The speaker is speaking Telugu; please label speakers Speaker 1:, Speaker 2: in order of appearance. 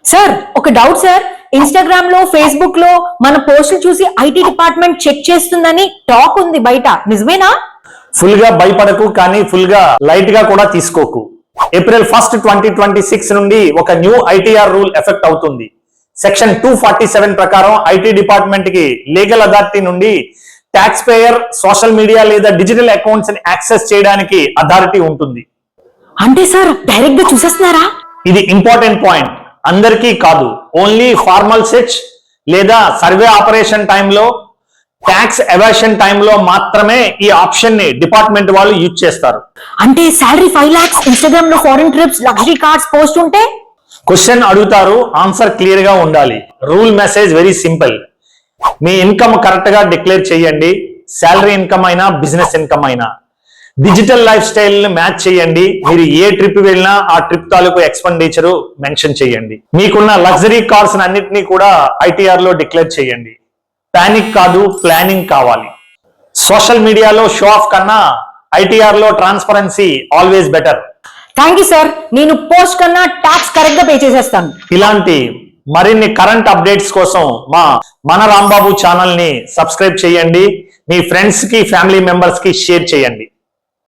Speaker 1: సార్ ఒక డౌట్ సార్, ఇన్స్టాగ్రామ్ లో ఫేస్బుక్ లో మన పోస్టులు చూసి ఐటీ డిపార్ట్మెంట్ చెక్ చేస్తుందని టాక్ ఉంది బయట, నిజమేనా?
Speaker 2: ఫుల్ గా భయపడకు, కానీ ఫుల్ గా లైట్ గా కూడా తీసుకోకు. ఏప్రిల్ 1, 2026 నుండి ఒక న్యూ ఐటీఆర్ రూల్ ఎఫెక్ట్ అవుతుంది. సెక్షన్ 247 ప్రకారం ఐటీ డిపార్ట్మెంట్ కి లీగల్ అథారిటీ నుండి ట్యాక్స్ పేయర్ సోషల్ మీడియా లేదా డిజిటల్ అకౌంట్స్ ని యాక్సెస్ చేయడానికి అథారిటీ ఉంటుంది.
Speaker 1: అంటే సార్ డైరెక్ట్ గా చూసేస్తున్నారా?
Speaker 2: ఇది ఇంపార్టెంట్ పాయింట్. అందరికీ కాదు, ఓన్లీ ఫార్మల్ సెర్చ్ లేదా సర్వే ఆపరేషన్ టైంలో, ట్యాక్స్ ఎవాషన్ టైంలో మాత్రమే ఈ ఆప్షన్ ని డిపార్ట్మెంట్ వాళ్ళు యూజ్ చేస్తారు.
Speaker 1: అంటే సాలరీ 5 lakhs, ఇన్స్టాగ్రామ్ లో foreign trips, luxury cars post ఉంటే
Speaker 2: క్వశ్చన్ అడుగుతారు, ఆన్సర్ క్లియర్ గా ఉండాలి. Rule message very simple. మీ ఇన్కమ్ కరెక్ట్ గా డిక్లేర్ చేయండి. శాలరీ ఇన్కమ్ అయినా బిజినెస్ ఇన్కమ్ అయినా డిజిటల్ లైఫ్ స్టైల్ ని మ్యాచ్ చేయండి. మీరు ఏ ట్రిప్ వెళ్ళినా ఆ ట్రిప్ తాలూకు ఎక్స్పెండిచర్ మెన్షన్ చేయండి. మీకున్న లగ్జరీ కార్స్ అన్నిటినీ కూడా ఐటీఆర్ లో డిక్లేర్ చేయండి. పానిక్ కాదు, ప్లానింగ్ కావాలి. సోషల్ మీడియాలో షో ఆఫ్ కన్నా ఐటీఆర్ లో transparency always better.
Speaker 1: Thank you sir, నేను పోస్ట్ కన్నా ట్యాక్స్ కరెక్ట్ గా పే చేసేస్తాను.
Speaker 2: ఇలాంటి మరిన్ని కరెంట్ అప్డేట్స్ కోసం మన రాంబాబు ఛానల్ ని సబ్స్క్రైబ్ చేయండి. మీ ఫ్రెండ్స్ కి, ఫ్యామిలీ మెంబర్స్ కి షేర్ చేయండి.